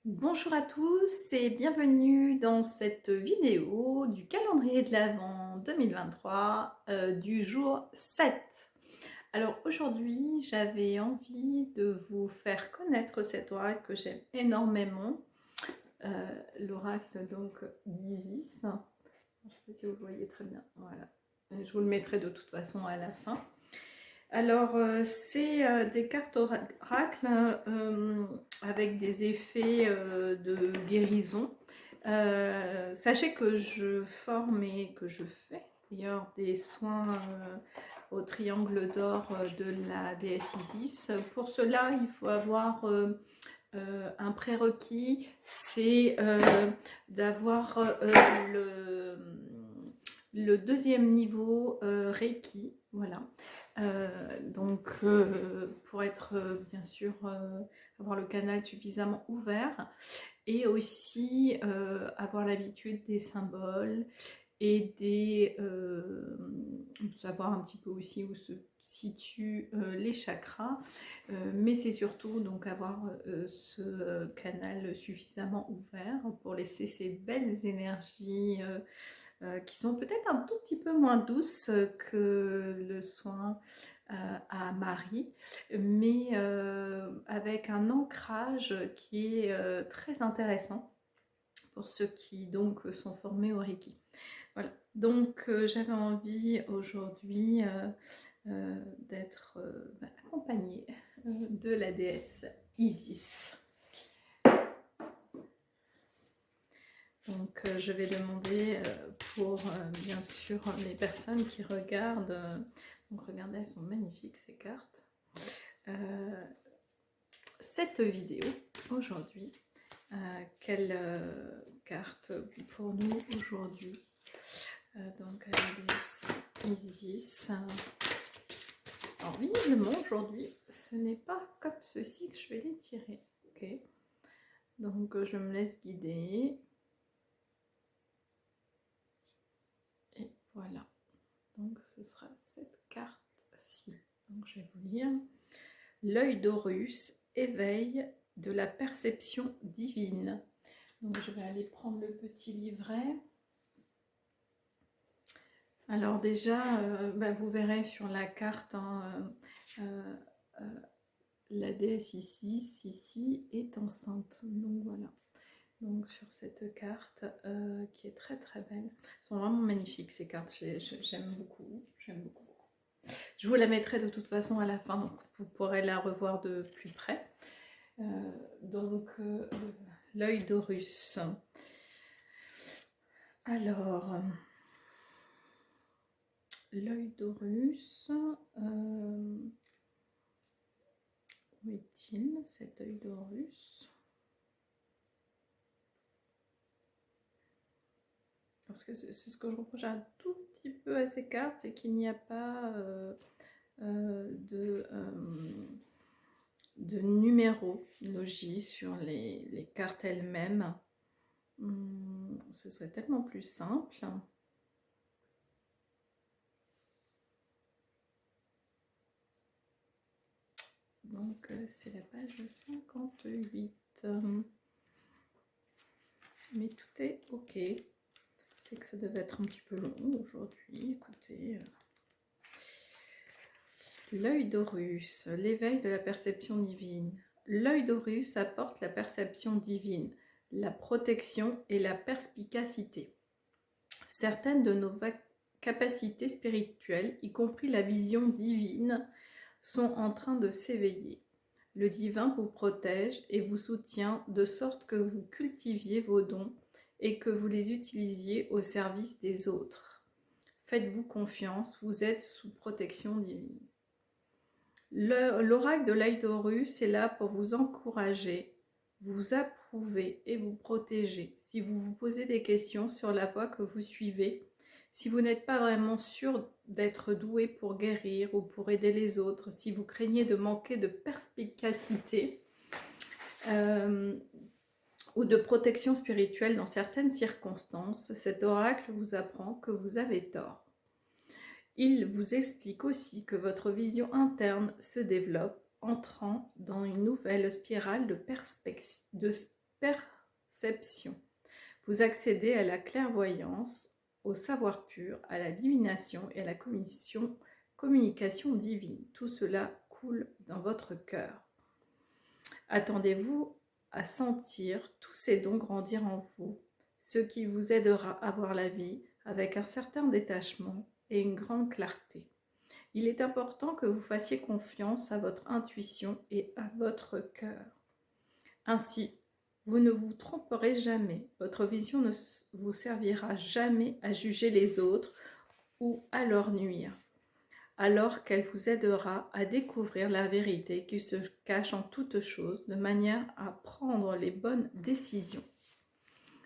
Bonjour à tous et bienvenue dans cette vidéo du calendrier de l'Avent 2023 du jour 7. Alors aujourd'hui, j'avais envie de vous faire connaître cet oracle que j'aime énormément, l'oracle donc d'Isis. Je ne sais pas si vous le voyez très bien, voilà. Je vous le mettrai de toute façon à la fin. Alors, c'est des cartes oracles avec des effets de guérison. Sachez que je forme et que je fais d'ailleurs des soins au triangle d'or de la déesse Isis. Pour cela, il faut avoir un prérequis, c'est d'avoir le deuxième niveau Reiki, voilà. Donc pour être bien sûr avoir le canal suffisamment ouvert et aussi avoir l'habitude des symboles et savoir un petit peu aussi où se situent les chakras, mais c'est surtout donc avoir ce canal suffisamment ouvert pour laisser ces belles énergies qui sont peut-être un tout petit peu moins douces que le soin à Marie, mais avec un ancrage qui est très intéressant pour ceux qui donc sont formés au Reiki. Voilà, donc j'avais envie aujourd'hui d'être accompagnée de la déesse Isis. Donc je vais demander pour bien sûr les personnes qui regardent, donc regardez, elles sont magnifiques ces cartes, cette vidéo aujourd'hui. Quelle carte pour nous aujourd'hui? Donc la déesse Isis. Alors visiblement aujourd'hui ce n'est pas comme ceci que je vais les tirer. Ok, donc je me laisse guider. Et voilà. Donc ce sera cette carte-ci. Donc je vais vous lire. L'œil d'Horus, éveil de la perception divine. Donc je vais aller prendre le petit livret. Alors déjà, vous verrez sur la carte, hein, la déesse ici est enceinte. Donc voilà. Donc sur cette carte qui est très très belle. Elles sont vraiment magnifiques ces cartes, j'aime beaucoup, j'aime beaucoup. Je vous la mettrai de toute façon à la fin, donc vous pourrez la revoir de plus près. L'œil d'Horus. Alors, l'œil d'Horus, où est-il cet œil d'Horus? Parce que c'est ce que je reproche un tout petit peu à ces cartes, c'est qu'il n'y a pas de numérologie sur les cartes elles-mêmes. Ce serait tellement plus simple. Donc c'est la page 58. Mais tout est ok. C'est que ça devait être un petit peu long aujourd'hui. Écoutez. L'œil d'Horus, l'éveil de la perception divine. L'œil d'Horus apporte la perception divine, la protection et la perspicacité. Certaines de nos capacités spirituelles, y compris la vision divine, sont en train de s'éveiller. Le divin vous protège et vous soutient de sorte que vous cultiviez vos dons et que vous les utilisiez au service des autres. Faites-vous confiance, vous êtes sous protection divine. L'oracle de l'œil d'Horus est là pour vous encourager, vous approuver et vous protéger. Si vous vous posez des questions sur la voie que vous suivez, si vous n'êtes pas vraiment sûr d'être doué pour guérir ou pour aider les autres, si vous craignez de manquer de perspicacité ou de protection spirituelle dans certaines circonstances, cet oracle vous apprend que vous avez tort. Il vous explique aussi que votre vision interne se développe, entrant dans une nouvelle spirale de perception. Vous accédez à la clairvoyance, au savoir pur, à la divination et à la communication divine. Tout cela coule dans votre cœur. Attendez-vous à sentir tous ces dons grandir en vous, ce qui vous aidera à voir la vie avec un certain détachement et une grande clarté. Il est important que vous fassiez confiance à votre intuition et à votre cœur. Ainsi, vous ne vous tromperez jamais. Votre vision ne vous servira jamais à juger les autres ou à leur nuire, alors qu'elle vous aidera à découvrir la vérité qui se cache en toutes choses, de manière à prendre les bonnes décisions.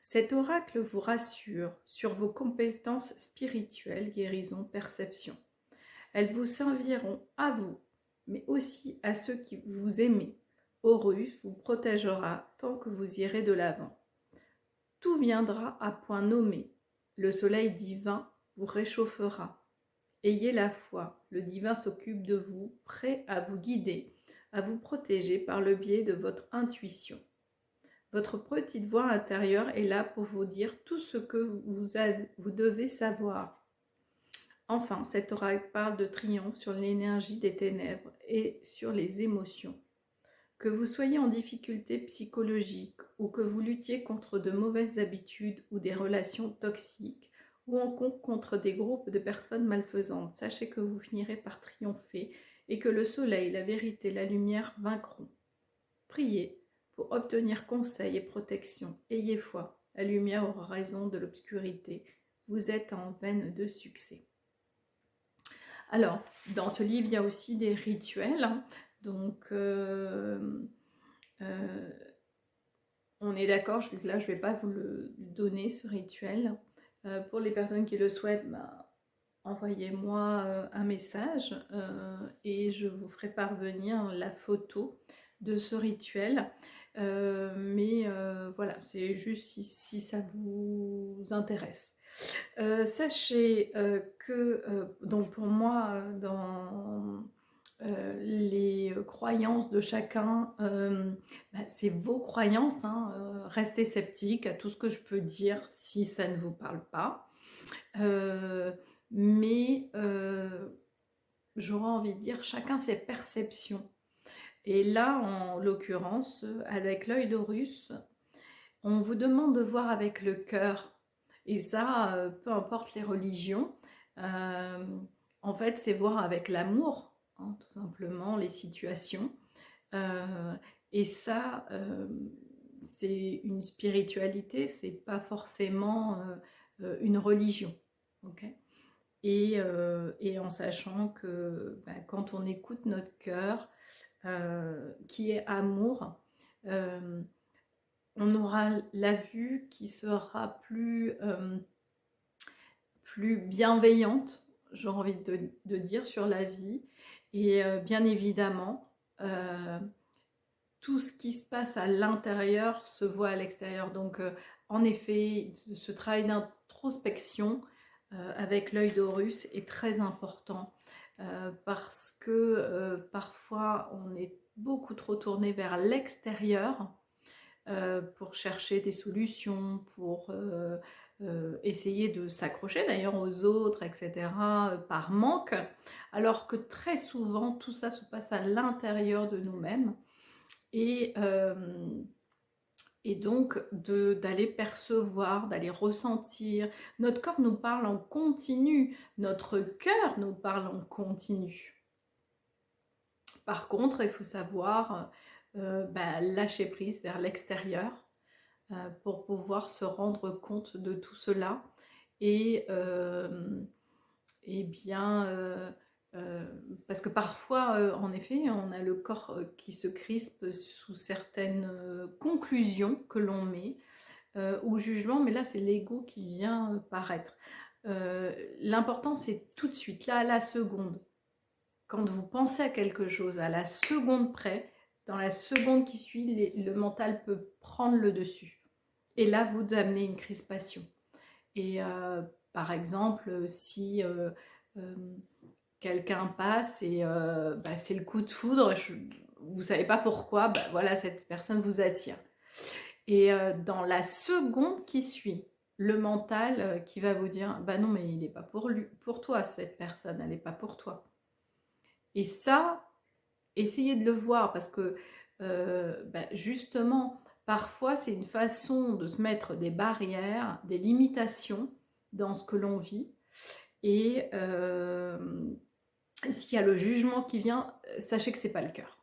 Cet oracle vous rassure sur vos compétences spirituelles, guérison, perception. Elles vous serviront à vous, mais aussi à ceux qui vous aiment. Horus vous protégera tant que vous irez de l'avant. Tout viendra à point nommé. Le soleil divin vous réchauffera. Ayez la foi, le divin s'occupe de vous, prêt à vous guider, à vous protéger par le biais de votre intuition. Votre petite voix intérieure est là pour vous dire tout ce que vous devez savoir. Enfin, cet oracle parle de triomphe sur l'énergie des ténèbres et sur les émotions. Que vous soyez en difficulté psychologique ou que vous luttiez contre de mauvaises habitudes ou des relations toxiques ou contre des groupes de personnes malfaisantes, sachez que vous finirez par triompher et que le soleil, la vérité, la lumière vaincront. Priez pour obtenir conseil et protection. Ayez foi, la lumière aura raison de l'obscurité. Vous êtes en veine de succès. Alors, dans ce livre, il y a aussi des rituels. Donc, on est d'accord, là je ne vais pas vous le donner, ce rituel. Pour les personnes qui le souhaitent, envoyez-moi un message et je vous ferai parvenir la photo de ce rituel. Mais voilà, c'est juste si ça vous intéresse. Sachez que, donc pour moi, dans les croyances de chacun, c'est vos croyances, hein, restez sceptiques à tout ce que je peux dire si ça ne vous parle pas. Mais j'aurais envie de dire chacun ses perceptions. Et là, en l'occurrence, avec l'œil d'Horus, on vous demande de voir avec le cœur. Et ça, peu importe les religions, en fait, c'est voir avec l'amour, hein, tout simplement, les situations. Et ça, c'est une spiritualité, c'est pas forcément une religion. Okay, et en sachant que quand on écoute notre cœur, qui est amour, on aura la vue qui sera plus bienveillante, j'ai envie de dire, sur la vie. Et bien évidemment, tout ce qui se passe à l'intérieur se voit à l'extérieur. Donc, en effet, ce travail d'introspection avec l'œil d'Horus est très important parce que parfois, on est beaucoup trop tourné vers l'extérieur pour chercher des solutions, pour essayer de s'accrocher d'ailleurs aux autres, etc., par manque, alors que très souvent, tout ça se passe à l'intérieur de nous-mêmes. Et donc d'aller percevoir, d'aller ressentir. Notre corps nous parle en continu, notre cœur nous parle en continu. Par contre, il faut savoir lâcher prise vers l'extérieur pour pouvoir se rendre compte de tout cela et bien parce que parfois, en effet, on a le corps qui se crispe sous certaines conclusions que l'on met ou jugements, mais là c'est l'ego qui vient paraître. L'important c'est tout de suite, là à la seconde. Quand vous pensez à quelque chose, à la seconde près, dans la seconde qui suit, le mental peut prendre le dessus. Et là, vous amenez une crispation. Et par exemple, si quelqu'un passe et c'est le coup de foudre, vous ne savez pas pourquoi, voilà, cette personne vous attire. Et dans la seconde qui suit, le mental qui va vous dire, bah non, mais il n'est pas pour lui, pour toi, cette personne, elle n'est pas pour toi. Et ça, essayez de le voir parce que bah, justement, parfois, c'est une façon de se mettre des barrières, des limitations dans ce que l'on vit. Et s'il y a le jugement qui vient, sachez que c'est pas le cœur.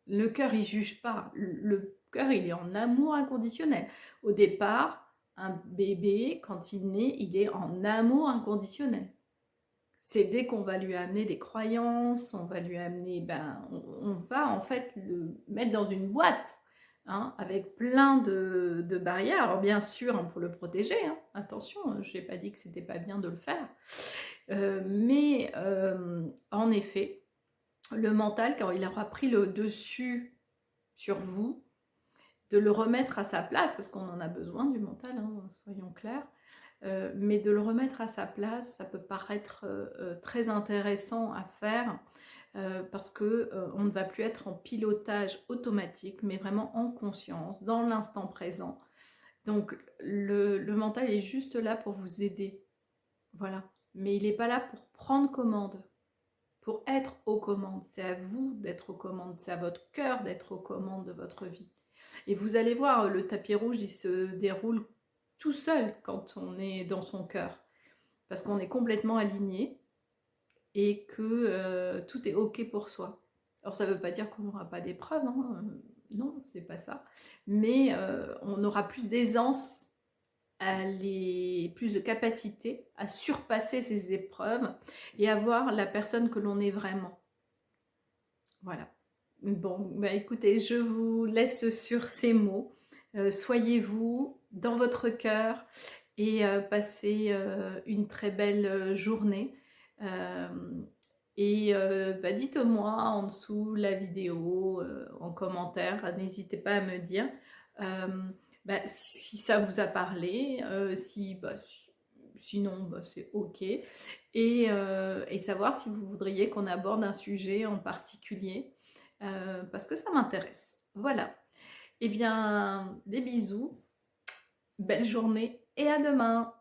Le cœur, il juge pas. Le cœur, il est en amour inconditionnel. Au départ, un bébé, quand il naît, il est en amour inconditionnel. C'est dès qu'on va lui amener des croyances, on va lui amener, on va en fait le mettre dans une boîte, hein, avec plein de barrières. Alors bien sûr, hein, pour le protéger, hein, attention, je n'ai pas dit que c'était pas bien de le faire. Mais en effet, le mental, quand il aura pris le dessus sur vous, de le remettre à sa place, parce qu'on en a besoin du mental, hein, soyons clairs, mais de le remettre à sa place, ça peut paraître très intéressant à faire, parce que on ne va plus être en pilotage automatique, mais vraiment en conscience, dans l'instant présent. Donc le mental est juste là pour vous aider, voilà. Mais il n'est pas là pour prendre commande, pour être aux commandes. C'est à vous d'être aux commandes, c'est à votre cœur d'être aux commandes de votre vie. Et vous allez voir, le tapis rouge, il se déroule tout seul quand on est dans son cœur. Parce qu'on est complètement aligné et que tout est OK pour soi. Alors ça ne veut pas dire qu'on n'aura pas d'épreuves, hein. Non, c'est pas ça. Mais on aura plus d'aisance, plus de capacité à surpasser ces épreuves et à voir la personne que l'on est vraiment. Voilà. Bon, bah écoutez, je vous laisse sur ces mots. Soyez-vous dans votre cœur et passez une très belle journée. Euh, et bah, dites-moi en dessous la vidéo, en commentaire, n'hésitez pas à me dire euh, bah, si ça vous a parlé, sinon bah, c'est ok. Et savoir si vous voudriez qu'on aborde un sujet en particulier, parce que ça m'intéresse. Voilà. Eh bien, des bisous, belle journée et à demain.